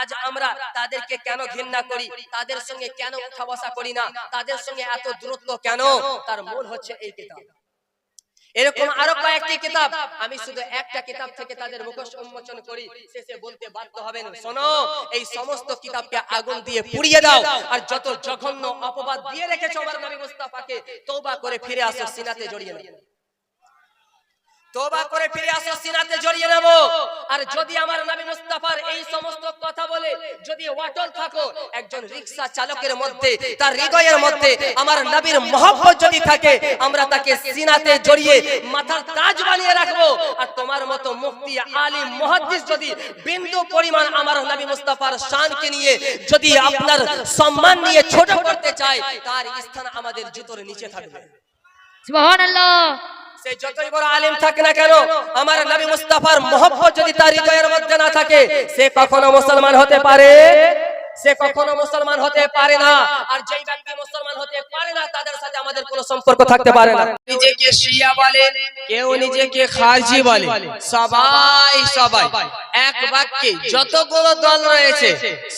আজ আমরা তাদেরকে কেন ঘৃণা করি, তাদের সঙ্গে কেন উঠা বসা করি না, তাদের সঙ্গে এত দূরত্ব কেন? তার মূল হচ্ছে এই কিতাব। এরকম আরো কয়েকটি কিতাব, আমি শুধু একটা কিতাব থেকে তাদের মুখোশ উন্মোচন করি, শেষে বলতে বাধ্য হবেন, শোনো এই সমস্ত কিতাবকে আগুন দিয়ে পুড়িয়ে দাও, আর যত জঘন্য অপবাদ দিয়ে রেখেছো আমার নবী মুস্তাফাকে, তওবা করে ফিরে আসো, সিনাতে জড়িয়ে নাও, তওবা করে ফিরে আসো, সিনাতে জড়িয়ে নেব। আর যদি আমার নবী মুস্তাফার এই সমস্ত কথা বলে যদি ওয়াটল থাকো, একজন রিকশা চালকের মধ্যে তার হৃদয়ের মধ্যে আমার নবীর মহব্বত যদি থাকে, আমরা তাকে সিনাতে জড়িয়ে মাথার তাজ বানিয়ে রাখবো। আর তোমার মতো মুফতি আলিম মুহাদ্দিস যদি বিন্দু পরিমাণ আমার নবী মুস্তাফার শানকে নিয়ে যদি আপনার সম্মান নিয়ে ছোট করতে চায়, তার স্থান আমাদের জুতোর নিচে থাকবে। সুবহানাল্লাহ। সে যতই বড় আলেম থাকে না কেন, আমার নবী মুস্তাফার মহব্বত যদি তার হৃদয়ের মধ্যে না থাকে, সে কখনো মুসলমান হতে পারে, সে কখনো মুসলমান হতে পারে না। আর যেই ব্যক্তি মুসলমান হতে পারে না, তাদের সাথে আমাদের কোনো সম্পর্ক থাকতে পারে না। নিজেকে শিয়া বলে, কেউ নিজেকে খারজি বলে, সবাই এক বাক্যে যতগুলো দল রয়েছে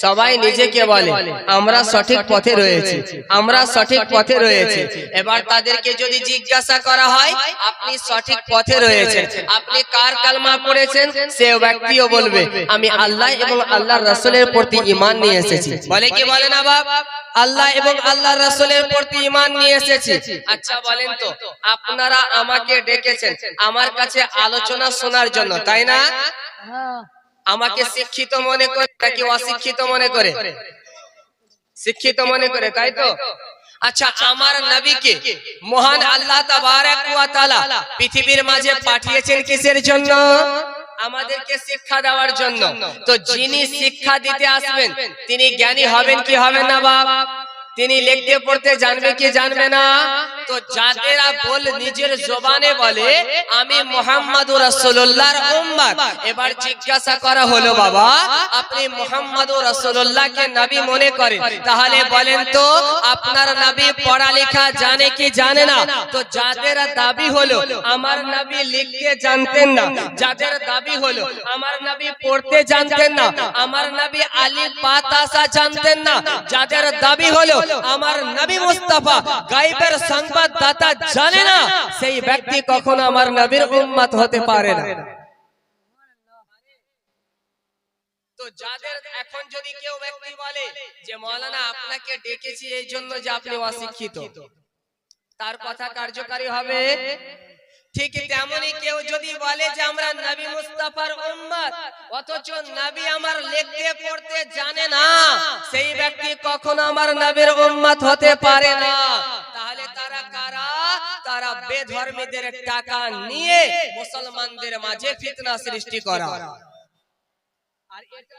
সবাই নিজেকে বলে আমরা সঠিক পথে রয়েছি, আমরা সঠিক পথে রয়েছে। এবার তাদেরকে যদি জিজ্ঞাসা করা হয় আপনি সঠিক পথে রয়েছেন, আপনি কার কালমা পড়েছেন, সে ব্যক্তিও বলবে আমি আল্লাহ এবং আল্লাহর রাসূলের প্রতি ঈমান নিয়ে এসেছি। বলে কি বলে না বাপ, আল্লাহ এবং আল্লাহর রাসূলের প্রতি ঈমান নিয়ে এসেছি। আচ্ছা বলেন তো, আপনারা আমাকে ডেকেছেন আমার কাছে আলোচনা শোনার জন্য, তাই না? আমাকে শিক্ষিত মনে করে নাকি অশিক্ষিত মনে করে? শিক্ষিত মনে করে, তাই তো? আচ্ছা, আমার নবীকে মহান আল্লাহ তাবারক ওয়া তাআলা পৃথিবীর মাঝে পাঠিয়েছেন কিসের জন্য? আমাদেরকে শিক্ষা দেওয়ার জন্য। তো যিনি শিক্ষা দিতে আসবেন তিনি জ্ঞানী হবেন কি হবেন না বাপ? তিনি লিখতে পড়তে জানবে কি জানবে না? তো যাদেরা নিজের জবানে বলে আমি মুহাম্মাদুর রাসূলুল্লাহর উম্মত, এবার জিজ্ঞাসা করা হলো বাবা আপনি মুহাম্মাদুর রাসূলুল্লাহকে নবী মনে করেন, তাহলে বলেন তো আপনার নবী পড়ালেখা জানে কি জানে না? তো যাদের দাবি হলো আমার নবী লিখতে জানতেন না, যাদের দাবি হলো আমার নবী পড়তে জানতেন না, আমার নবী আলিফ বা তা সা জানতেন না, যাদের দাবি হলো আমার নবী মুস্তাফা গায়বের সংবাদদাতা জানে না, সেই ব্যক্তি কখনো আমার নবীর উম্মত হতে পারে না। তো যাদের এখন যদি কেউ ব্যক্তি বলে যে মাওলানা আপনাকে ডেকেছি এই জন্য যে আপনি অশিক্ষিত, তার কথা কার্যকারী হবে? ঠিক তেমনি কেউ যদি বলে যে আমরা নবী মুস্তাফার উম্মত অথচ নবী আমার লিখতে পড়তে জানে না, সেই ব্যক্তি কখনো আমার নবীর উম্মত হতে পারে না। তাহলে তারা কারা? তারা বেধর্মীদের টাকা নিয়ে মুসলমানদের মাঝে ফিতনা সৃষ্টি করা। আর এটা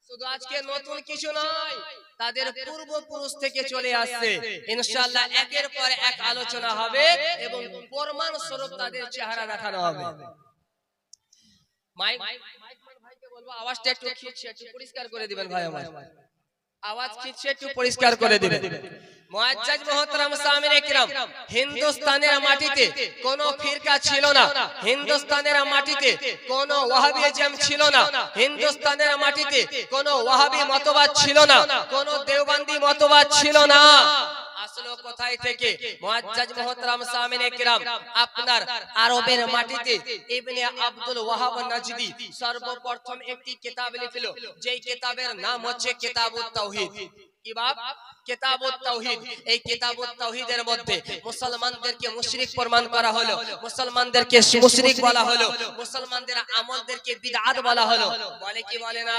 শুধু আজকে নতুন কিছু নয়, তাদের পূর্বপুরুষ থেকে চলে আসছে। ইনশাআল্লাহ একের পর এক আলোচনা হবে এবং প্রমাণ স্বরূপ তাদের চেহারা দেখানো হবে। মাইক ভাইকে বলবো আওয়াজটা একটু খিঁচে একটু পরিষ্কার করে দিবেন ভাই, আমার আওয়াজ খিঁচে একটু পরিষ্কার করে দিবেন। মুআজ্জাজ মুহতারাম সামিনে কিরাম, হিন্দুস্তানের মাটিতে কোনো ফিরকা ছিল না, হিন্দুস্তানের মাটিতে কোনো ওয়াহাবিজম ছিল না, হিন্দুস্তানের মাটিতে কোনো ওয়াহাবি মতবাদ ছিল না, কোনো দেওবন্দি মতবাদ ছিল না। আসলে কোথায় থেকে? মুআজ্জাজ মুহতারাম সামিনে কিরাম, আপনার আরবের মাটিতে ইবনে আব্দুল ওয়াহাব নজদি সর্বপ্রথম একটি কিতাব লিখলো, যেই কিতাবের নাম হচ্ছে কিতাবুত তাওহীদ। কি বাপ? কিতাবুত তাওহীদ। এই কিতাবুত তাওহীদের মধ্যে মুসলমানদেরকে মুশরিক প্রমাণ করা হলো, মুসলমানদেরকে মুশরিক বলা হলো, মুসলমানদের আমলদেরকে বিদআত বলা হলো। বলে কি বলে না?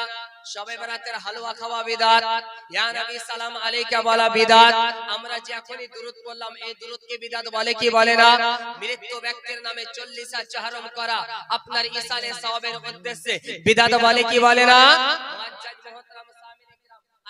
শবে বরাতের হালুয়া খাওয়া বিদআত, ইয়া নবী সালাম আলাইকা বলা বিদআত, আমরা যে এখনই দুরূদ পড়লাম এই দুরূদকে বিদআত বলে কি বলে না? মৃত ব্যক্তির নামে 40 চাহরম করা আপনার ইসালে সওয়াবের উদ্দেশ্যে বিদআত বলে কি বলে না? মুআজ্জাজ মুহতারাম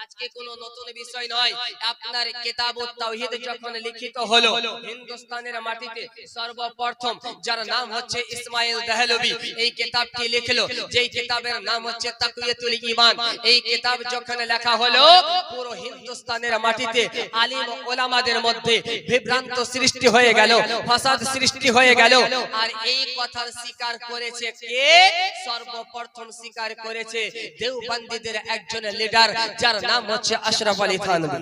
আজকে কোনো নতুন বিষয় নয়। আপনার কিতাবুত তাওহীদ যখন লিখিত হলো হিন্দুস্তানের মাটিতে সর্বপ্রথম যার নাম হচ্ছে ইসমাইল দেহলভী এই কিতাবটি লিখলো, যেই কিতাবের নাম হচ্ছে তাকওয়াতুল ঈমান। এই কিতাব যখন লেখা হলো পুরো হিন্দুস্তানের মাটিতে আলিম ওলামাদের মধ্যে বিভ্রান্ত সৃষ্টি হয়ে গেল, ফাসাদ সৃষ্টি হয়ে গেল। আর এই কথার স্বীকার করেছে কে? সর্বপ্রথম স্বীকার করেছে দেওবন্দীদের একজন লিডার যার নাম হচ্ছে আশরাফ আলী থানভী।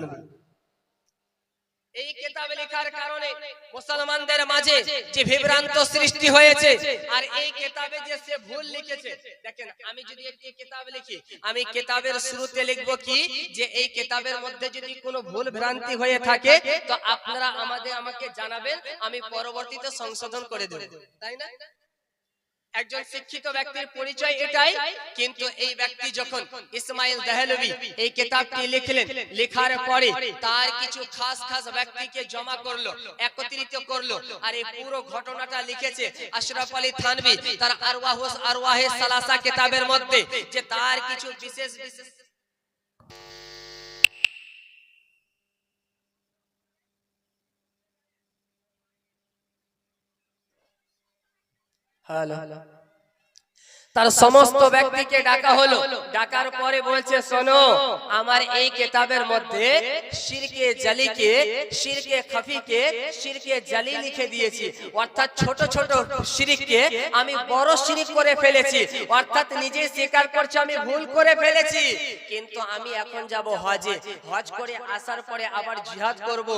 এই কিতাব লেখার কারণে মুসলমানদের মাঝে যে বিভ্রান্ত সৃষ্টি হয়েছে, আর এই কিতাবে যে সে ভুল লিখেছে। দেখেন, আমি যদি একটি কিতাব লিখি, আমি কিতাবের শুরুতে লিখব কি যে এই কিতাবের মধ্যে যদি কোনো ভুল ভ্রান্তি হয়ে থাকে তো আপনারা আমাকে জানাবেন, আমি পরবর্তীতে সংশোধন করে দেব, তাই না? একজন শিক্ষিত ব্যক্তির পরিচয় এটাই। কিন্তু এই ব্যক্তি যখন ইসমাইল দেহলভী এই কিতাবটি লিখলেন, লেখার পরে তার কিছু খাস খাস ব্যক্তিকে জমা করলো, একত্রিত করলো, আর এই পুরো ঘটনাটা লিখেছে আশরাফ আলী থানভী তার আরওয়াহে সালাসা কিতাবের মধ্যে, যে তার কিছু বিশেষ বিশেষ তার সমস্ত ব্যক্তিকে ডাকা হলো। ডাকার পরে বলছে, শোনো, আমার এই কিতাবের মধ্যে শিরকে জালিকে, শিরকে খাফিকে, শিরকে জালি লিখে দিয়েছি। অর্থাৎ ছোট ছোট শিরককে আমি বড় শিরক করে ফেলেছি। অর্থাৎ নিজে স্বীকার করছে আমি ভুল করে ফেলেছি। কিন্তু আমি এখন যাব হজে, হজ করে আসার পরে আবার জিহাদ করব।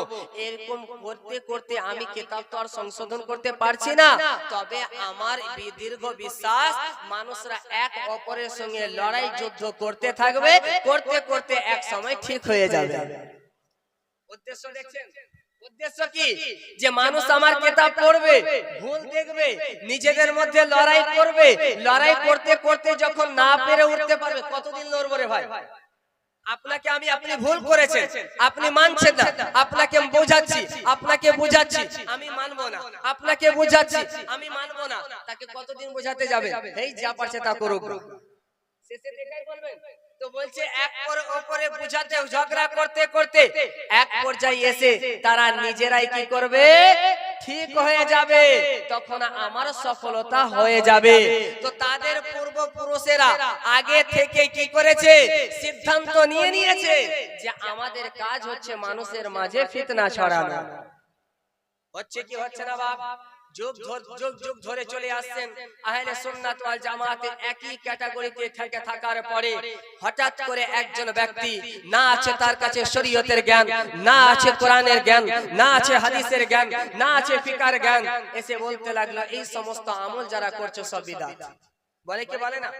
এরকম করতে করতে আমি কিতাব তো আর সংশোধন করতে পারছি না। তবে আমার দীর্ঘ বিশ্বাস মানুষরা এক অপরের সঙ্গে লড়াই যুদ্ধ করতে থাকবে, করতে করতে এক সময় ঠিক হয়ে যাবে। উদ্দেশ্য দেখছেন? উদ্দেশ্য কি? যে মানুষ আমার কিতাব পড়বে, ভুল দেখবে, নিজেদের মধ্যে লড়াই করবে, লড়াই করতে করতে যখন না পেরে উঠতে পারবে, কতদিন লড়বো রে ভাই? আপনাকে আপনি ভুল করেছেন, আপনি মানছেন না, আপনাকে বোঝাচ্ছি, আমি মানবো না, আপনাকে বোঝাচ্ছি, আমি মানবো না। তাকে কতদিন বোঝাতে যাবে? এই যা পারছে তা করুক, শেষে এটাই বলবেন। তো বলছে এক পরে বুঝাতে ঝগড়া করতে করতে এক পর্যায়ে এসে তারা নিজেরাই কি করবে? ঠিক হয়ে যাবে, তখন আমার সফলতা হয়ে যাবে। তো তাদের পূর্বপুরুষেরা আগে থেকে কি করেছে? সিদ্ধান্ত নিয়ে নিয়েছে যে আমাদের কাজ হচ্ছে মানুষের মাঝে ফিতনা ছড়ানো। হচ্ছে কি হচ্ছে না বাপ? যুগ ধরে চলে আসছেন আহলে সুন্নাত ওয়াল জামাতে একই ক্যাটাগরিতে থেকে থাকার পরে হঠাৎ করে একজন ব্যক্তি, না আছে তার কাছে শরীয়তের জ্ঞান, না আছে কোরআনের জ্ঞান, না আছে হাদিসের জ্ঞান, না আছে ফিকার জ্ঞান, এসে বলতে লাগলো এই সমস্ত আমল যারা করছে সব বিদআত। বলে কি বলে না?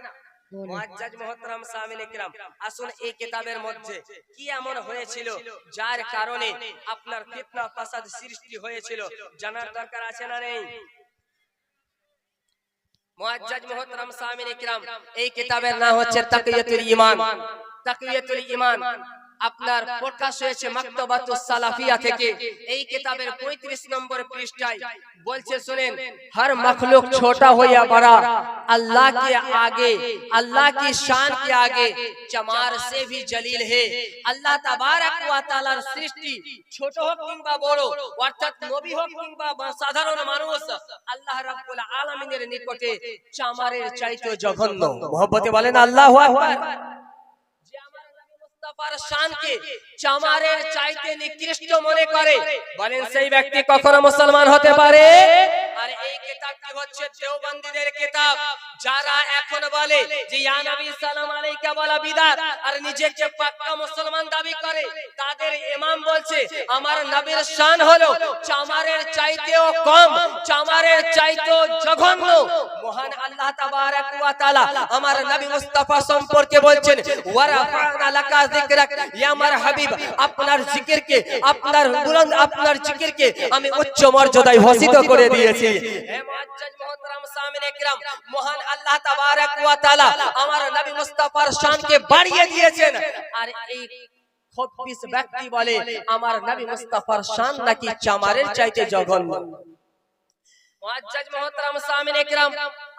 মুআজ্জাজ মুহতারাম সামিল ইকরাম, আসুন এই কিতাবের মধ্যে কি এমন হয়েছিল যার কারণে আপনার ফিতনা ফাসাদ সৃষ্টি হয়েছিল, জানার দরকার আছে না নেই? মুআজ্জাজ মুহতারাম সামিল ইকরাম, এই কিতাবের নাম হচ্ছে তাকওয়াতুল ঈমান। তাকওয়াতুল ঈমান আপনার প্রকাশ হয়েছে মাকতাবাতুস সালাফিয়া থেকে। এই কিতাবের 35 নম্বর পৃষ্ঠায় বলছে, শুনেন, हर मखलूक छोटा हो या बड़ा अल्लाह के आगे, अल्लाह की शान के आगे चमार से भी जलील है। আল্লাহ তাবারক ওয়া তাআলার সৃষ্টি ছোট হোক কিংবা বড়, অর্থাৎ নবী হোক কিংবা সাধারণ মানুষ, আল্লাহ রাব্বুল আলামিনের নিকটে চামারের চাইতে জঘন্য। মহব্বতে বলেন আল্লাহু আকবার। মুস্তাফার শানকে চামারের চাইতে নিকৃষ্ট মনে করে, বলেন সেই ব্যক্তি কখনো মুসলমান হতে পারে? আর এই কিতাবটি হচ্ছে দেওবন্দীদের কিতাব, যারা এখন বলে যে ইয়া নবী সালাম আলাইকা বলা বিদআত, আর নিজেকে পাক্কা মুসলমান দাবি করে। তাদের ইমাম বলছে আমার নবীর শান হলো চামারের চাইতেও কম, চামারের চাইতেও জঘন্য। মহান আল্লাহ তাবারক ওয়া তাআলা আমার নবী মুস্তাফা সম্পর্কে বলছেন, ওয়া রাফা'না লাকা যিকরাক, ইয়া আমার হাবিব, আপনার জিকিরকে, আপনার বুলন্দ আপনার জিকিরকে আমি উচ্চ মর্যাদায় ভূষিত করে দিয়েছি। হে মুআজ্জাজ মুহতারাম সামিন ইকরাম, মহান আল্লাহ তাবারক ওয়া তাআলা আমার নবী মুস্তাফার শানকে বাড়িয়ে দিয়েছেন। আর এই 26 ব্যক্তি বলে আমার নবী মুস্তাফার শান নাকি চামারের চাইতে জঘন্য। মুআজ্জাজ মুহতারাম সামিনে কিরাম,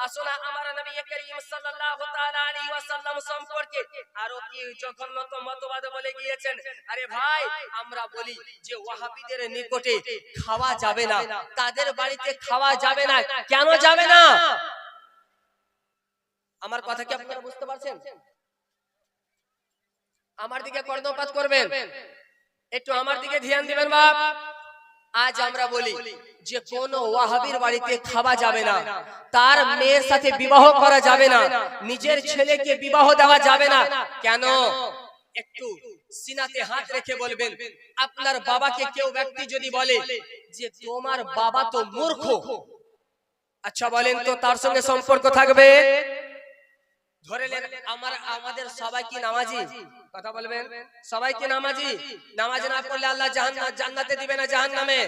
আসুন আমার নবী করিম সাল্লাল্লাহু তাআলা আলাইহি ওয়াসাল্লাম সম্পর্কে আরো কি জঘন্যত মতবাদ বলে গিয়েছেন। আরে ভাই, আমরা বলি যে ওয়াহাবিদের নিকটে খাওয়া যাবে না, তাদের বাড়িতে খাওয়া যাবে না। কেন যাবে না? আমার কথা কি আপনারা বুঝতে পারছেন? আমার দিকে কর্ণপাত করবেন, একটু আমার দিকে ধ্যান দিবেন বাপ। আজ আমরা বলি যে কোন ওয়াহাবির বাড়িতে খাওয়া যাবে না, তার মেয়ের সাথে বিবাহ করা যাবে না, নিজের ছেলেকে বিবাহ দেওয়া যাবে না। কেন? একটু সিনাতে হাত রেখে বলবেন, আপনার বাবাকে কেউ ব্যক্তি যদি বলে যে তোমার বাবা তো মূর্খ, আচ্ছা বলেন তো তার সঙ্গে সম্পর্ক থাকবে? ধরে নেন আমাদের সবাই কি নামাজি? কথা বলবেন, সবাই কি নামাজি? নামাজ না পড়লে আল্লাহ জান্নাতে দিবে না জাহান্নামে?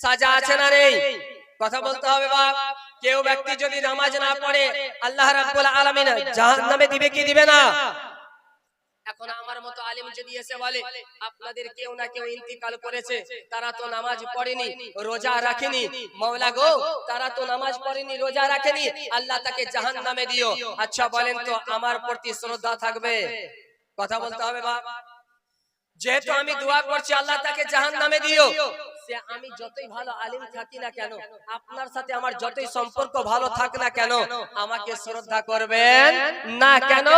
সাজা আছে না নেই? কথা বলতে হবে বাপ। কেউ ব্যক্তি যদি নামাজ না পড়ে আল্লাহ রাব্বুল আলামিন জাহান্নামে দিবে কি দিবে না? এখন আমার মতো আলেম যদি এসে বলে আপনাদের কেউ না কেউ ইন্তিকাল করেছে, তারা তো নামাজ পড়েনি, রোজা রাখেনি, মাওলা গো তারা তো নামাজ পড়েনি, রোজা রাখেনি, আল্লাহ তাকে জাহান্নামে দিও, আচ্ছা বলেন তো আমার প্রতি শ্রদ্ধা থাকবে? কথা বলতে হবে বাপ। যেহেতু আমি দোয়া করছি আল্লাহ তাকে জাহান্নামে দিও, সে আমি যতই ভালো আলেম থাকি না কেন, আপনার সাথে আমার যতই সম্পর্ক ভালো থাক না কেন, আমাকে শ্রদ্ধা করবেন না কেন?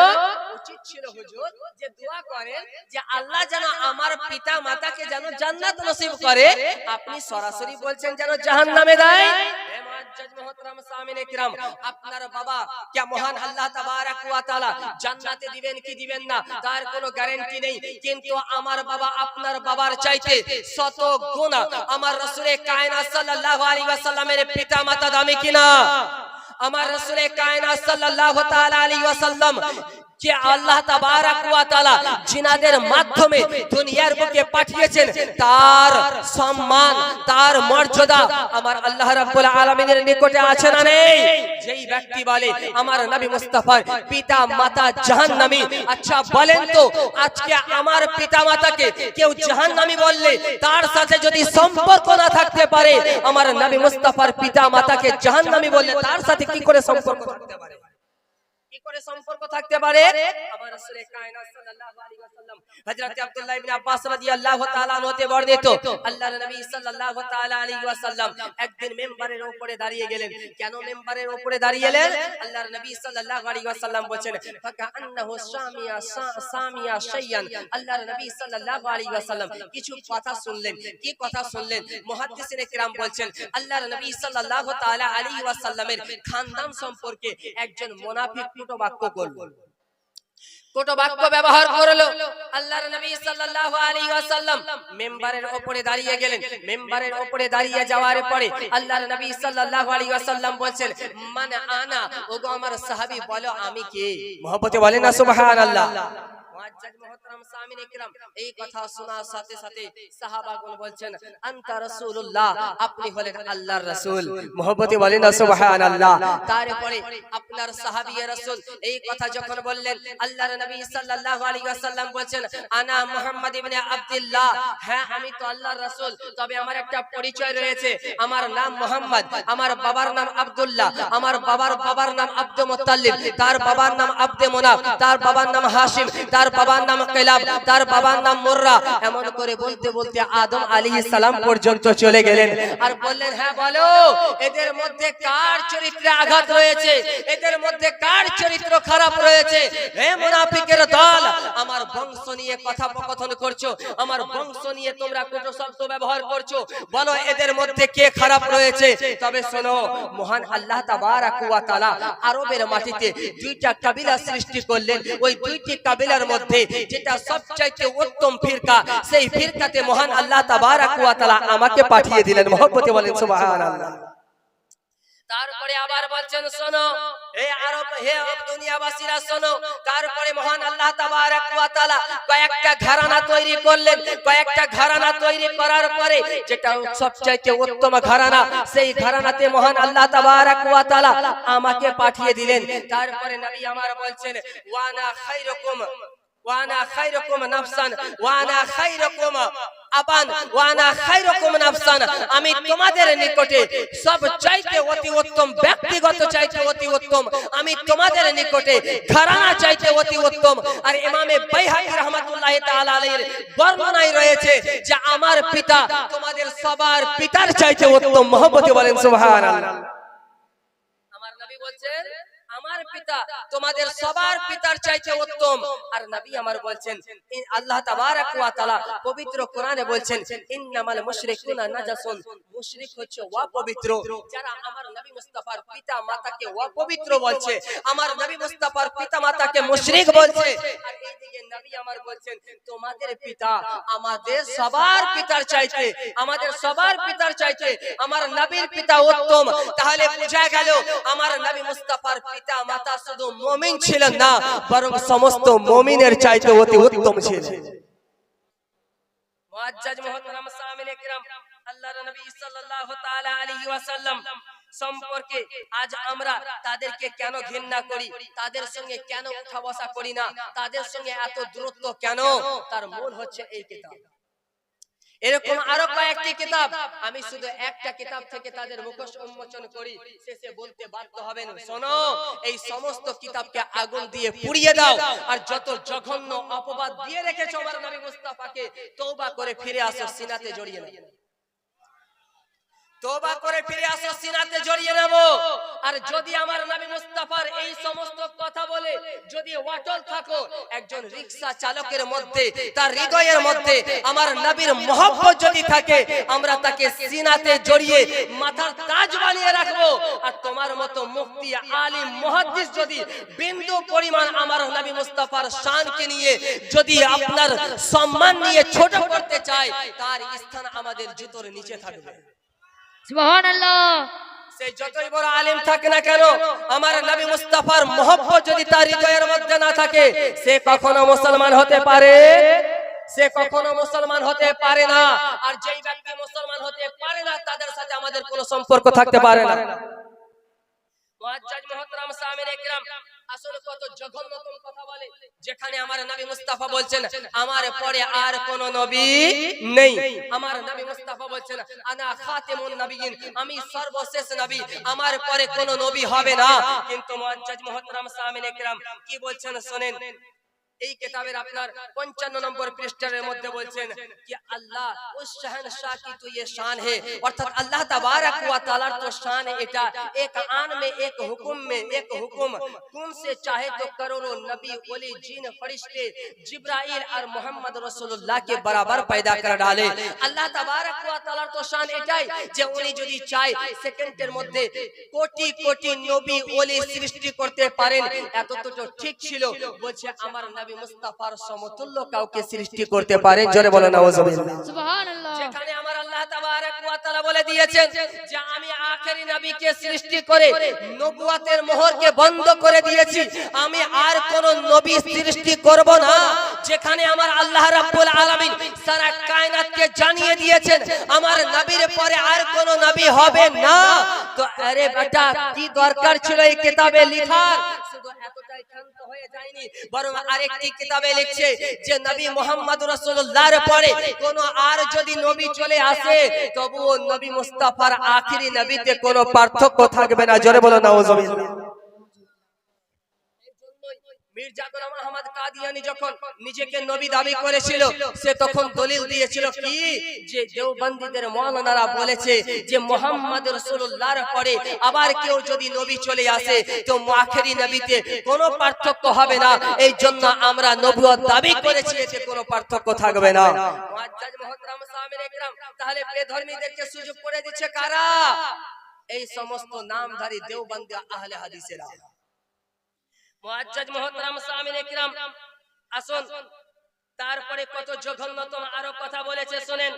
উচিত ছিল হুজুর যে দোয়া করেন যে আল্লাহ যেন আমার পিতা মাতাকে যেন জান্নাত নসিব করে, আপনি সরাসরি বলছেন যেন জাহান্নামে দেয়। হে মুআজ্জাজ মুহতারাম সামিনে কিরাম, আপনার বাবা কে মহান আল্লাহ তাবারাক ওয়া তাআলা জান্নাতে দিবেন কি দিবেন না তার কোনো গ্যারান্টি নেই, কিন্তু আমার বাবা আপনার বাবার চাইতে শত গুণ আমার রাসূলে কায়নাত সাল্লাল্লাহু আলাইহি ওয়াসাল্লামের পিতা মাতা দামি কিনা? আমার রাসূলে কায়নাত সাল্লাল্লাহু তাআলা আলাইহি ওয়াসাল্লাম যে আল্লাহ তাবারাক ওয়া তাআলা জিনাদের মাধ্যমে দুনিয়ার বুকে পাঠিয়েছেন, তার সম্মান তার মর্যাদা আমার আল্লাহ রাব্বুল আলামিনের নিকটে আছে না নেই? যেই ব্যক্তি বলে আমার নবী মুস্তাফার পিতা মাতা জাহান্নামী, আচ্ছা বলেন তো আজকে আমার পিতা মাতাকে কেউ জাহান্নামী বললে তার সাথে যদি সম্পর্ক না থাকতে পারে, আমার নবী মুস্তাফার পিতা মাতাকে জাহান্নামী বললে তার সাথে কি করে সম্পর্ক থাকতে পারে? কি করে সম্পর্ক থাকতে পারে? আমার রাসূলে কায়নাত সাল্লাল্লাহু আলাইহি ওয়াসাল্লাম হযরত আব্দুল্লাহ ইবনে আব্বাস রাদিয়াল্লাহু তাআলা আনহু হতে বর্ণিত, আল্লাহর নবী সাল্লাল্লাহু তাআলা আলাইহি ওয়াসাল্লাম একদিন মিম্বারের উপরে দাঁড়িয়ে গেলেন। কেন মিম্বারের উপরে দাঁড়িয়ে গেলেন? আল্লাহর নবী সাল্লাল্লাহু আলাইহি ওয়াসাল্লাম বলেন ফাকান্নাহু সামিয়া শাইয়ান, আল্লাহর নবী সাল্লাল্লাহু আলাইহি ওয়াসাল্লাম কিছু কথা শুনলেন। কি কথা শুনলেন? মুহাদ্দিসিনে কিরাম বলেন আল্লাহর নবী সাল্লাল্লাহু তাআলা আলাইহি ওয়াসাল্লামের খানদান সম্পর্কে একজন মুনাফিক কটু বাক্য করলো, কটু বাক্য ব্যবহার করলো। আল্লাহর নবী সাল্লাল্লাহু আলাইহি ওয়াসাল্লাম মিম্বারের উপরে দাঁড়িয়ে গেলেন। মিম্বারের উপরে দাঁড়িয়ে যাওয়ার পরে আল্লাহর নবী সাল্লাল্লাহু আলাইহি ওয়াসাল্লাম বলেন মান আনা, ওগো আমার সাহাবী বলো আমি কে? মহব্বতে বলেন না সুবহানাল্লাহ। মুআজ্জাজ মুহতারাম সামিনে কিরাম, এই কথা শোনার সাথে সাথে সাহাবাগণ বলছেন আনতা রাসূলুল্লাহ, আপনি হলেন আল্লাহর রাসূল। মহব্বতে বলেন না সুবহানাল্লাহ। তারপরে আপনার সাহাবী রাসূল এই কথা যখন বললেন, আল্লাহর নবী সাল্লাল্লাহু আলাইহি ওয়াসাল্লাম বলেন আনা মুহাম্মদ ইবনে আব্দুল্লাহ, হ্যাঁ আমি তো আল্লাহর রাসূল, তবে আমার একটা পরিচয় রয়েছে, আমার নাম মুহাম্মদ, আমার বাবার নাম আব্দুল্লাহ, আমার বাবার নাম আব্দুল মুত্তালিব, তার বাবার নাম আব্দে মুনাফ, তার বাবার নাম হাশিম, তার বাবার নাম কিলাব, তার বাবার নাম মুররা। এমন করে বলতে বলতে আদম আলাইহিস সালাম পর্যন্ত চলে গেলেন আর বললেন হ্যাঁ বলো এদের মধ্যে কার চরিত্রে আঘাত রয়েছে, এদের মধ্যে কার চরিত্র খারাপ রয়েছে? হে মুনাফিকের দল, আমার বংশ নিয়ে কথোপকথন করছো, আমার বংশ নিয়ে তোমরা কটু শব্দ ব্যবহার করছো, বলো এদের মধ্যে কে খারাপ রয়েছে? তবে শোনো, মহান আল্লাহ তাবারাক ওয়া তাআলা আরবের মাটিতে দুইটা কাবিলা সৃষ্টি করলেন। ওই দুইটি কাবিলার মধ্যে যেটা সবচাইতে উত্তম ফিরকা, সেই ফিরকাতে মহান আল্লাহ তাবারাক ওয়া তাআলা আমাকে পাঠিয়ে দিলেন। মহব্বতে বলেন সুবহানাল্লাহ। তারপরে আবার বলছেন শোনো হে আরব, হে দুনিয়াবাসীরা শোনো, তারপরে মহান আল্লাহ তাবারাক ওয়া তাআলা কয়েকটা ঘরানা তৈরি করলেন। কয়েকটা ঘরানা তৈরি করার পরে যেটা সবচাইতে উত্তম ঘরানা, সেই ঘরানাতে মহান আল্লাহ তাবারাক ওয়া তাআলা আমাকে পাঠিয়ে দিলেন। তারপরে নবী আমার বলছেন ওয়ানা খায়রুকুম নাফসান ওয়ানা খায়রুকুম আবান ওয়া আনা খায়রুকুম নাফসান, আমি তোমাদের নিকটে সব চাইতে অতি উত্তম, ব্যক্তিগত চাইতে অতি উত্তম, আমি তোমাদের নিকটে ঘরানা চাইতে অতি উত্তম। আর ইমামে বাইহাকী রাহমাতুল্লাহি তাআলা আলাইহির বর্ণনায় রয়েছে যে আমার পিতা তোমাদের সবার পিতার চাইতে উত্তম। মহব্বতে বলেন সুবহানাল্লাহ। আমার নবী বলছেন আমার পিতা তোমাদের সবার পিতার চাইতে উত্তম। আর নবী আমার বলছেন আল্লাহ তাবারক ওয়া তাআলা পবিত্র কোরআনে বলছেন ইন্নামাল মুশরিকুনা নাজাসুন, মুশরিক হচ্ছে অপবিত্র। যারা আমার নবী মুস্তাফার পিতা মাতাকে অপবিত্র বলছে, আমার নবী মুস্তাফার পিতা মাতাকে মুশরিক বলছে, আর এইদিকে নবী আমার বলছেন তোমাদের পিতা আমাদের সবার পিতার চাইতে, আমাদের সবার পিতার চাইতে আমার নবীর পিতা উত্তম। তাহলে বোঝা গেল আমার নবী মুস্তাফার পিতা মাতা শুধু মুমিন ছিলেন না, বরং সমস্ত মুমিনের চাইতে অতি উত্তম ছিলেন। মুআজ্জাজ মুহতারাম সামিনে কিরাম, আল্লাহর নবী সাল্লাল্লাহু তাআলা আলাইহি ওয়াসাল্লাম সম্পর্কে আজ আমরা তাদেরকে কেন ঘৃণা করি, তাদের সঙ্গে কেন উঠা বসা করি না, তাদের সঙ্গে এত দূরত্ব কেন? তার মূল হচ্ছে এই কিতাব। এরকম আরো কয়েকটি কিতাব, আমি শুধু একটা কিতাব থেকে তাদের মুখোশ উন্মোচন করি, শেষে বলতে বাধ্য হবেন শোনো এই সমস্ত কিতাবকে আগুন দিয়ে পুড়িয়ে দাও, আর যত জঘন্য অপবাদ দিয়ে রেখেছো আমার নবী মুস্তাফাকে, তওবা করে ফিরে আসো, সিনাতে জড়িয়ে নাও, তওবা করে ফিরে আসো, সিনাতে জড়িয়ে নেব। আর যদি আমার নবী মুস্তাফার এই সমস্ত কথা বলে যদি অটল থাকো, একজন রিকশা চালকের মধ্যে তার হৃদয়ের মধ্যে আমার নবীর মহব্বত যদি থাকে, আমরা তাকে সিনাতে জড়িয়ে মাথার তাজ বানিয়ে রাখবো। আর তোমার মতো মুফতি আলিম মুহাদ্দিস যদি বিন্দু পরিমাণ আমার নবী মুস্তাফার শানকে নিয়ে যদি আপনার সম্মান নিয়ে ছোট করতে চায়, তার স্থান আমাদের জুতোর নিচে থাকবে। সুবহানাল্লাহ। সে যতই বড় আলেম থাকে না কেন, আমার নবী মুস্তাফার মহব্বত যদি তার হৃদয়ের মধ্যে না থাকে, সে কখনো মুসলমান হতে পারে, সে কখনো মুসলমান হতে পারে না। আর যেই ব্যক্তি মুসলমান হতে পারে না, তাদের সাথে আমাদের কোনো সম্পর্ক থাকতে পারে না। মুআজ্জাজ মুহতারাম সামিনে কিরাম, আসলে কত জঘন্যতম কথা বলে, যেখানে আমার নবী মুস্তাফা বলছেন আমার পরে আর কোন নবী নেই। আমার নবী মুস্তাফা বলছেন আনা খাতিমুন নবিয়িন, আমি সর্বশেষ নবী, আমার পরে কোন নবী হবে না। কিন্তু মুআজ্জাজ মুহতারাম সামিনে কিরাম কি বলছেন শুনেন, এই কিতাবের আপনার 55 নম্বর পৃষ্ঠার মধ্যে বলছেন কি আল্লাহ উস শহনशाह की तो ये शान है, অর্থাৎ আল্লাহ তাবারক ওয়া তাআলার তো শান এটা, এক আন में एक हुक्म में एक हुक्म, कौन से चाहे तो करोड़ों नबी वली जिन फरिश्ते जिब्राइल और मोहम्मद रसूलुल्लाह के बराबर पैदा कर डाले। আল্লাহ তাবারক ওয়া তাআলার তো শান এটাই যে উনি যদি চায় সেকেন্ডের মধ্যে কোটি কোটি নবী ওলি সৃষ্টি করতে পারেন। এত তো ঠিক ছিল, বলছে আমার নবী মুস্তাফার সমতুল্য কাউকে সৃষ্টি করতে পারে। জোরে বলেন নাউজুবিল্লাহ। সুবহানাল্লাহ। যেখানে আমার আল্লাহ তাবারক ওয়া তাআলা বলে দিয়েছেন যে আমি আখেরি নবীকে সৃষ্টি করে নবুয়তের মোহরকে বন্ধ করে দিয়েছি, আমি আর কোন নবী সৃষ্টি করব না। যেখানে আমার আল্লাহ রাব্বুল আলামিন সারা কায়নাতকে জানিয়ে দিয়েছেন আমার নবীর পরে আর কোন নবী হবে না, তো আরে বেটা কি দরকার ছিল এই কিতাবে লেখার? শুধু এতটাই ক্ষান্ত হয়ে যায়নি, বরং আরেকটি কিতাবে লিখছে যে নবী মুহাম্মদ রাসূলুল্লাহর পরে কোন আর যদি নবী চলে আসে, তবুও নবী মুস্তাফার আখেরি নবীতে কোনো পার্থক্য থাকবে না। জোরে বলো নাউজুবিল্লাহ। মির্জা গোলাম আহমদ কাদিয়ানী যখন নিজেকে নবী দাবি করেছিল, সে তখন দলিল দিয়েছিল কি যে দেওবন্দীদের মাওলানারা বলেছে যে মুহাম্মদ রাসূলুল্লাহর পরে আবার কেউ যদি নবী চলে আসে তো আখেরি নবীতে কোনো পার্থক্য হবে না, এই জন্য আমরা নবুয়ত দাবি করেছি, এতে কোনো পার্থক্য থাকবে না। মুআজ্জাজ মুহতারাম সামিনে কিরাম, তাহলে বেধর্মীদেরকে সুযোগ করে দিচ্ছে কারা? এই সমস্ত নামধারী দেওবন্দি আহলে হাদিসেরা। মুআজ্জাজ মুহতারাম সামিনে কিরাম, আসুন তারপরে কত জঘন্যতম আরো কথা বলেছে শুনেন।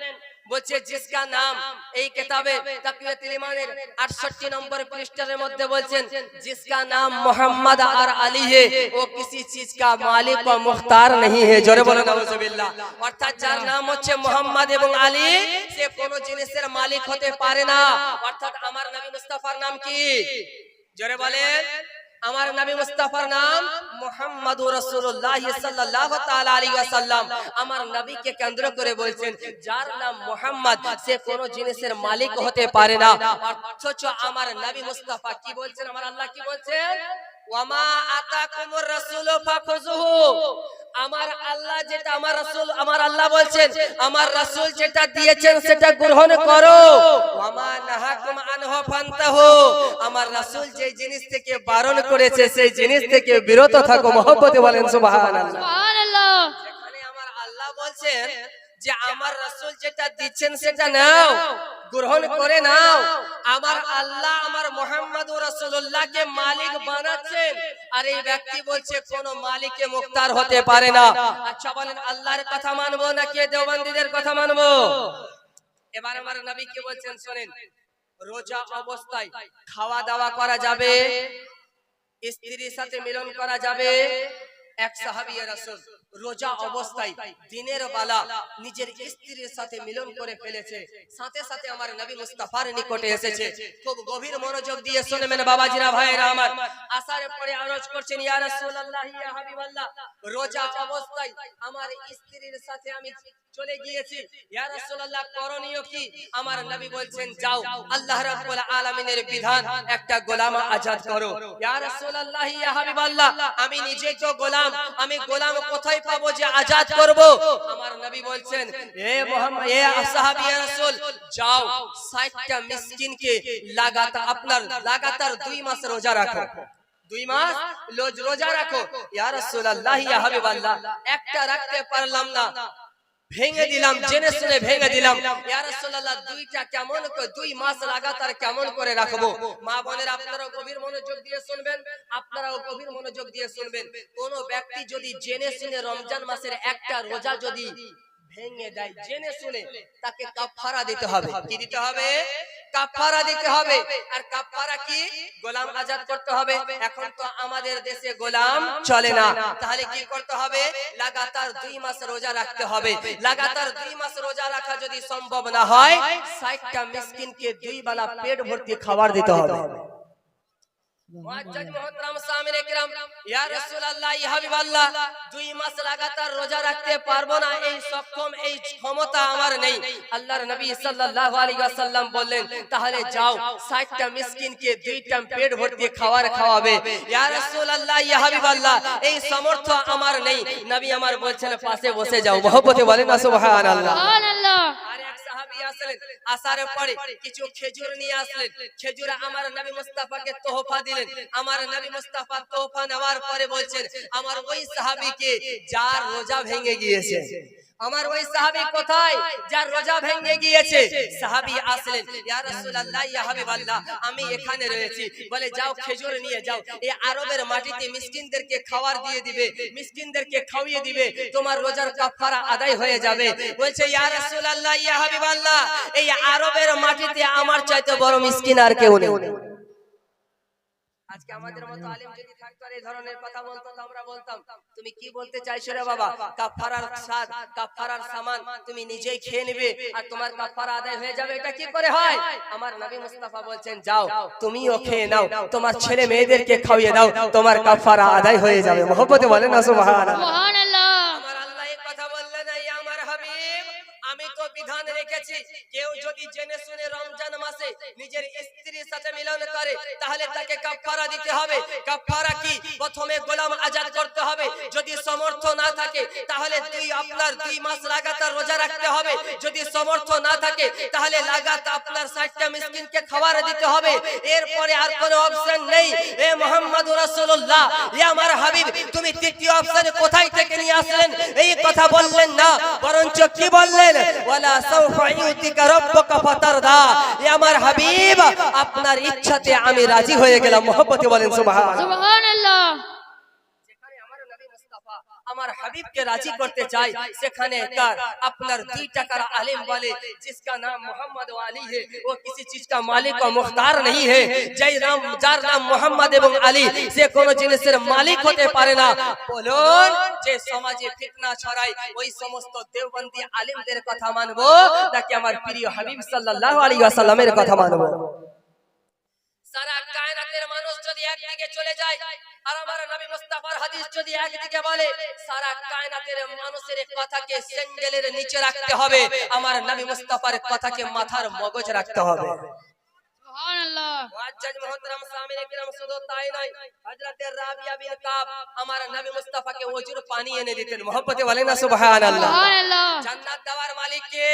বলছে জিসকা নাম, এই কিতাবে তাকওয়াতুল ঈমানের 68 নম্বর পৃষ্ঠার মধ্যে বলছেন জিসকা নাম মোহাম্মদ আর আলী है वो किसी चीज का मालिक व मुख्तार नहीं है। জোরে বলো নাউজুবিল্লাহ। অর্থাৎ যার নাম হচ্ছে মোহাম্মদ এবং আলী, সে কোন জিনিসের মালিক হতে পারে না। অর্থাৎ আমার নবী মুস্তাফার নাম কি? জোরে বলেন। আমার নবী মুস্তাফার নাম মুহাম্মাদুর রাসূলুল্লাহ সাল্লাল্লাহু তাআলা আলাইহি ওয়াসাল্লাম। আমার নবীকে কেন্দ্র করে বলছেন যার নাম মুহাম্মদ সে কোন জিনিসের মালিক হতে পারে না। অথচ আমার নবী মুস্তাফা কি বলছেন, আমার আল্লাহ কি বলছেন, ওয়ামা আতাকুমুর রাসূলু ফাখুযুহু। আমার আল্লাহ যেটা, আমার আল্লাহ বলছেন আমার রাসূল যেটা দিয়েছেন সেটা গ্রহণ করো। ওয়ামা নাহাকুম আনহু ফান্তাহু। আমার রাসূল যে জিনিস থেকে বারণ করেছে সেই জিনিস থেকে বিরত থাকো। মহব্বতে বলেন সুবহানাল্লাহ। সুবহানাল্লাহ। যেখানে আমার আল্লাহ বলছেন যে আমার রাসূল যেটা দিচ্ছেন সেটা নাও, গ্রহণ করে নাও। আমার আল্লাহ আমার মুহাম্মাদুর রাসূলুল্লাহকে মালিক বানাচ্ছেন, আর এই ব্যক্তি বলছে কোন মালিকে মুখতার হতে পারে না। আচ্ছা বলেন আল্লাহর কথা মানবো নাকি দেওবন্দীদের কথা মানবো? এবার আমার নবী কি বলছেন শুনেন, রোজা অবস্থায় খাওয়া দাওয়া করা যাবে, স্ত্রীর সাথে মিলন করা যাবে। এক সাহাবী রাসূল রোজা অবস্থায় দিনের বেলা নিজের স্ত্রীর সাথে মিলন করে ফেলেছে, সাথে সাথে আমার নবী মুস্তাফার নিকটে এসেছে। খুব গভীর মনোযোগ দিয়ে শুনবেন বাবাজিরা, ভাইরা আমার। আসার পরে আরজ করছেন, ইয়া রাসূলুল্লাহ, ইয়া হাবিবাল্লাহ, রোজা অবস্থায় আমার স্ত্রীর সাথে আমি চলে গিয়েছি, ইয়া রাসূলুল্লাহ করণীয় কি? আমার নবী বলছেন যাও আল্লাহ রাব্বুল আলামিনের বিধান একটা গোলাম আজাদ করো। ইয়া রাসূলুল্লাহ, ইয়া হাবিবাল্লাহ, আমি নিজে তো গোলাম, আমি গোলাম কোথায় পাবো যে আজাদ করব? আমার নবী বলছেন এ মুহাম্মদ, এ সাহাবী রাসূল, যাও 60টা মিসকিনকে লাগাতার 2 মাস রোজা রাখো। 2 মাস রোজা রাখো। ইয়া রাসূলুল্লাহ, ইয়া হাবিবাল্লাহ, একটা রাখতে পারলাম না, ভেঙে দিলাম, জেনে শুনে ভেঙে দিলাম। ইয়া রাসূলুল্লাহ, 2টা কেমন করে 2 মাস লাগাতার কেমন করে রাখবো? মা বোনেরা আপনারাও গভীর মনোযোগ দিয়ে শুনবেন, আপনারাও গভীর মনোযোগ দিয়ে শুনবেন। কোন ব্যক্তি যদি জেনে শুনে রমজান মাসের একটা রোজা যদি ভেঙে দেয় জেনে শুনে, তাকে কাফারা দিতে হবে। কি দিতে হবে? কাফারা দিতে হবে। আর কাফারা কি? গোলাম আজাদ করতে হবে। এখন তো আমাদের দেশে গোলাম চলে না, তাহলে কি করতে হবে? লাগাতার 2 মাস রোজা রাখতে হবে। লাগাতার 2 মাস রোজা রাখা যদি সম্ভব না হয়, 60টা মিসকিনকে 2 বেলা পেট ভর্তি খাবার দিতে হবে। মুআজ্জাজ মুহতারাম সামিনে কিরাম, ইয়া রাসূলুল্লাহ, ইয়া হাবিবাল্লাহ, 2 মাস লাগাতার রোজা রাখতে পারবো না, এই সক্ষম এই ক্ষমতা আমার নেই। আল্লাহর নবী সাল্লাল্লাহু আলাইহি ওয়াসাল্লাম বললেন তাহলে যাও 60টা মিসকিনকে 2 টাইম পেট ভর্তি খাবার খাওয়াবে। ইয়া রাসূলুল্লাহ, ইয়া হাবিবাল্লাহ, এই সামর্থ্য আমার নেই। নবী আমার বলছেন পাশে বসে যাও। মহব্বতে বলেন না সুবহানাল্লাহ। সুবহানাল্লাহ। সাহাবী আসলেন, আসার পরে কিছু খেজুর নিয়ে আসলেন, খেজুর আমার নবী মুস্তাফাকে তোহফা দিলেন। আমার নবী মুস্তাফা তোহফা নেওয়ার পরে বলছেন আমার ওই সাহাবীকে যার রোজা ভেঙে গিয়েছে, আমার ওই সাহাবী কোথায় যার রোজা ভেঙে গিয়েছে? সাহাবী আসলেন, ইয়া রাসূলুল্লাহ, ইয়া হাবিবাল্লাহ, আমি এখানে রয়েছি। বলে যাও খেজুর নিয়ে যাও, এই আরবের মাটিতে মিসকিনদেরকে খাবার দিয়ে দিবে, মিসকিনদেরকে খাওয়িয়ে দিবে, তোমার রোজার কাফারা আদায় হয়ে যাবে। বলছে ইয়া রাসূলুল্লাহ, ইয়া হাবিবাল্লাহ, এই আরবের মাটিতে আমার চাইতে বড় মিসকিন আর কেউ নেই। আজকে আমাদের মতো আলেম যদি থাকতো আর এই ধরনের কথা বলতো তো আমরা বলতাম তুমি কি বলতে চাইছো রে বাবা, কাফারার স্বাদ, কাফারার সামান তুমি নিজেই খেয়ে নেবে আর তোমার কাফারা আদায় হয়ে যাবে, এটা কি করে হয়? আমার নবী মুস্তাফা বলছেন যাও তুমিও খেয়ে নাও, তোমার ছেলে মেয়েদেরকে খাওয়িয়ে দাও, তোমার কাফারা আদায় হয়ে যাবে। মহব্বতে বলেন না সুবহানাল্লাহ। সুবহানাল্লাহ। আমার আল্লাহ এই কথা বললেন, এই আমার হাবিব আমি তো বিধান রেখেছি কেউ যদি জেনে শুনে রমজান মাসে নিজের স্ত্রীর সাথে মিলন করে তাহলে তাকে কাফারা দিতে হবে। কাফারা কি? প্রথমে গোলাম আজাদ করতে হবে, যদি সমর্থ না থাকে তাহলে আপনার 2 মাস লাগাতার রোজা রাখতে হবে, যদি সমর্থ না থাকে তাহলে লাগাতার আপনার 60টা মিসকিনকে খাবার দিতে হবে। এরপরে আর কোনো অপশন নেই। এ মুহাম্মাদুর রাসূলুল্লাহ, এ আমার হাবিব, তুমি তৃতীয় অপশন কোথায় থেকে নিয়ে আসলেন? এই কথা বললেন না, বরঞ্চ কি বললেন? ওয়ালা সাউফা ইউতিকা রাব্বুকা ফাতারদা, এ আমার হাবিব আপনার ইচ্ছাতে আমি রাজি হয়ে গেলাম। মহব্বতে বলেন সুবহানাল্লাহ। সুবহানাল্লাহ। যেখানে আমার নবী মুস্তাফা আমার হাবিবকে রাজি করতে চাই সেখানে আপনার 2 টাকার আলেম বলে जिसका नाम मोहम्मद व अली है वो किसी चीज का मालिक व मुख्तार नहीं है। যার নাম মোহাম্মদ এবং আলী সে কোন জিনিসের মালিক হতে পারে না। বলুন যে সমাজে ফিতনা ছড়ায় ওই সমস্ত দেওবন্দি আলেমদের কথা মানবো নাকি আমার প্রিয় হাবিব সাল্লাল্লাহু আলাইহি ওয়াসাল্লামের কথা মানবো? সারা কায়নাতে কায়নাতের মানুষ যদি একদিকে চলে যায় আর আমার নবী মুস্তাফার হাদিস যদি একদিকে বলে, সারা কায়নাতের মানুষের কথাকে স্যান্ডেলের নিচে রাখতে হবে, আমার নবী মুস্তাফার কথাকে মাথার মগজ রাখতে হবে। সুবহানাল্লাহ। মুআজ্জাজ মুহতারাম সামিনে কিরাম, শুধু তাই নয়, হযরত রাবিয়া বিন কাব আমার নবী মুস্তাফাকে ওজুর পানি এনে দিতেন। মহব্বতে বলেন না সুবহানাল্লাহ। সুবহানাল্লাহ। জান্নাত দেওয়ার মালিক কে?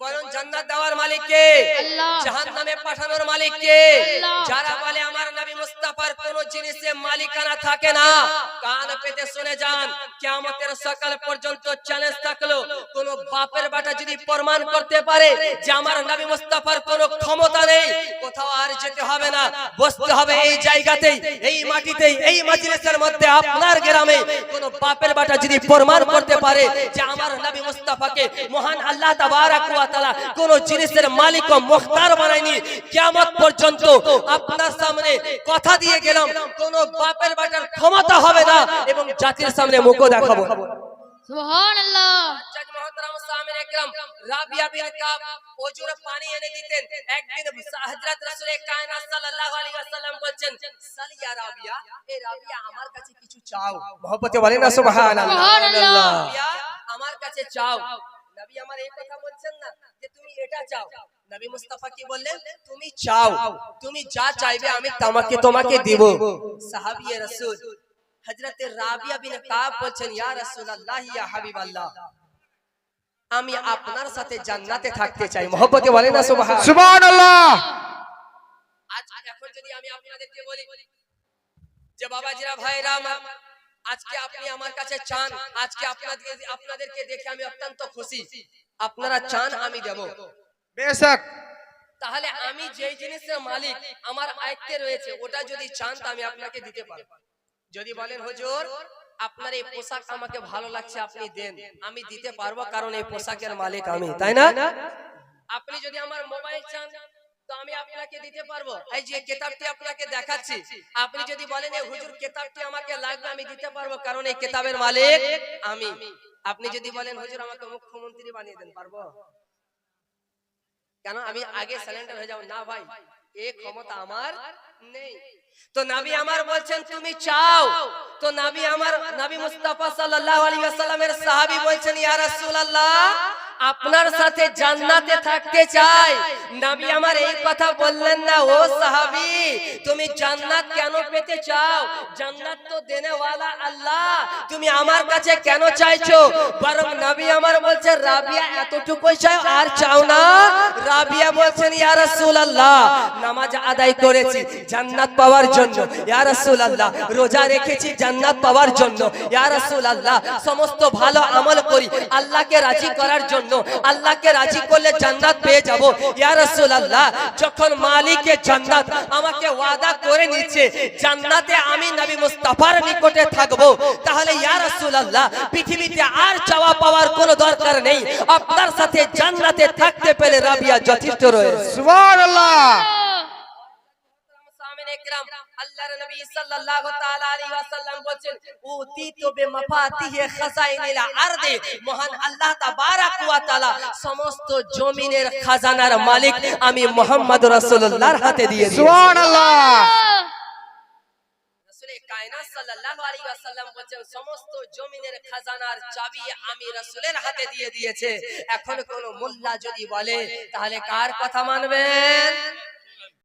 বলুন, জান্নাত দেওয়ার মালিক কে? আল্লাহ। জাহান্নামে পাঠানোর মালিক কে? আল্লাহ। যারা বলে আমার নবী মুস্তাফার কোন জিনিসে মালিকানা থাকে না, কান পেতে শুনে যান, কিয়ামতের সকাল পর্যন্ত চ্যালেঞ্জ থাকলো, কোন বাপের বেটা যদি প্রমাণ করতে পারে যে আমার নবী মুস্তাফার কোন ক্ষমতা নেই, কোথাও আর যেতে হবে না, বসতে হবে এই জায়গাতেই, এই মাটিতেই, এই মাজলিসের মধ্যে। আপনার গ্রামে কোন বাপের বেটা যদি প্রমাণ করতে পারে যে আমার নবী মুস্তাফাকে মহান আল্লাহ তাবারাক ওয়া তাআলা কোন জিনিসের মালিক ও মুখতার বানায়নি, কিয়ামত পর্যন্ত আপনার সামনে কথা দিয়ে গেলাম, কোন বাপের বেটার ক্ষমতা হবে না এবং জাতির সামনে মুখ দেখাবো। সুবহানাল্লাহ। মুআজ্জাজ মুহতারাম সামিনে কিরাম, রাবিয়া বিন কাব ওজুর পানি এনে দিতেন। একদিন হযরত রাসূল কায়নাত সাল্লাল্লাহু আলাইহি ওয়াসাল্লাম বলেন, সাল ইয়া রাবিয়া, এ রাবিয়া আমার কাছে কিছু চাও। মহব্বতে বলেন না সুবহানাল্লাহ। সুবহানাল্লাহ। রাবিয়া আমার কাছে চাও। নবী আমার এই কথা বলছেন না যে তুমি এটা চাও, নবী মুস্তাফা কি বললেন? তুমি চাও, তুমি যা চাইবে আমি তোমাকে দেব। সাহাবী রাসূল হযরত রাবিয়া বিন কাব বলছেন, ইয়া রাসূলুল্লাহ, ইয়া হাবিবাল্লাহ, আমি আপনার সাথে জান্নাতে থাকতে চাই। মহব্বতে বলেন না সুবহানাল্লাহ। আজ এখন যদি আমি আপনাদেরকে বলি যে বাবাজিরা, ভাইরা আমার, আজকে আপনি আমার কাছে চান, আজকে আপনাদেরকে দেখে আমি অত্যন্ত খুশি, আপনারা চান আমি দেব, বেশক। তাহলে আমি যেই জিনিসের মালিক আমার আয়ত্তে রয়েছে ওটা যদি চান তা আমি আপনাকে দিতে পারবো। যদি বলেন হুজুর আপনার এই পোশাক আমাকে ভালো লাগছে, আপনি দেন, আমি দিতে পারবো, কারণ এই পোশাকের মালিক আমি, তাই না? আপনি যদি আমার মোবাইল চান তো আমি আপনাকে দিতে পারবো। এই যে কিতাবটি আপনাকে দেখাচ্ছি, আপনি যদি বলেন এই হুজুর কিতাবটি আমাকে লাগবে, আমি দিতে পারবো, কারণ এই কিতাবের মালিক আমি। আপনি যদি বলেন হুজুর আমাকে মুখ্যমন্ত্রী বানিয়ে দেন, পারবো? কেন? আমি আগে সারেন্ডার হয়ে যাব না ভাই, এই ক্ষমতা আমার নেই। তো নবী আমার বলছেন তুমি চাও, তো নবী মুস্তাফা সাল্লাল্লাহু আলাইহি ওয়াসাল্লামের সাহাবী বলছেন, ইয়া রাসূলুল্লাহ, আপনার সাথে জান্নাতে থাকতে চাই। নবী আমার এই কথা বললেন না, ও সাহাবী তুমি জান্নাত কেন পেতে চাও? জান্নাত তো দেনে ওয়ালা আল্লাহ, তুমি আমার কাছে কেন চাইছো? বরং নবী আমার বলছেন, রাবিয়া এতটুকুই চাও আর চাও না? রাবিয়া বলছেন, ইয়া রাসূলুল্লাহ, নামাজ আদায় করেছি জান্নাত পাওয়ার জন্য, ইয়া রাসূলুল্লাহ, রোজা রেখেছি জান্নাত পাওয়ার জন্য, ইয়া রাসূলুল্লাহ, সমস্ত ভালো আমল করি আল্লাহকে রাজি করার জন্য, আল্লাহকে রাজি করলে জান্নাত পেয়ে যাব। ইয়া রাসূলুল্লাহ, যখন মালিকে জান্নাত আমাকে ওয়াদা করে নিচ্ছে জান্নাতে আমি নবী মুস্তাফার নিকটে থাকব, তাহলে ইয়া রাসূলুল্লাহ পৃথিবীতে আর চাওয়া পাওয়ার কোনো দরকার নেই, আপনার সাথে জান্নাতে থাকতে পেলে রাবিয়া যথেষ্ট রয়েছে। সুবহানাল্লাহ। সামিনে কিরাম, আল্লাহর নবী সাল্লাল্লাহু তাআলা আলাইহি ওয়াসাল্লাম বলেন, উতিতু বিমাফাতিহি খাজাইনিল আরদি, মহান আল্লাহ তাবারাক ওয়া তাআলা সমস্ত জমিনের খাজানার মালিক আমি মুহাম্মদ রাসূলুল্লাহর হাতে দিয়ে দিয়েছি। সুবহানাল্লাহ। রাসূলে কায়নাত সাল্লাল্লাহু আলাইহি ওয়াসাল্লাম বলেন, সমস্ত জমিনের খাজানার চাবি আমি রাসূলের হাতে দিয়ে দিয়েছে। এখন কোন মোল্লা যদি বলে তাহলে কার কথা মানবেন?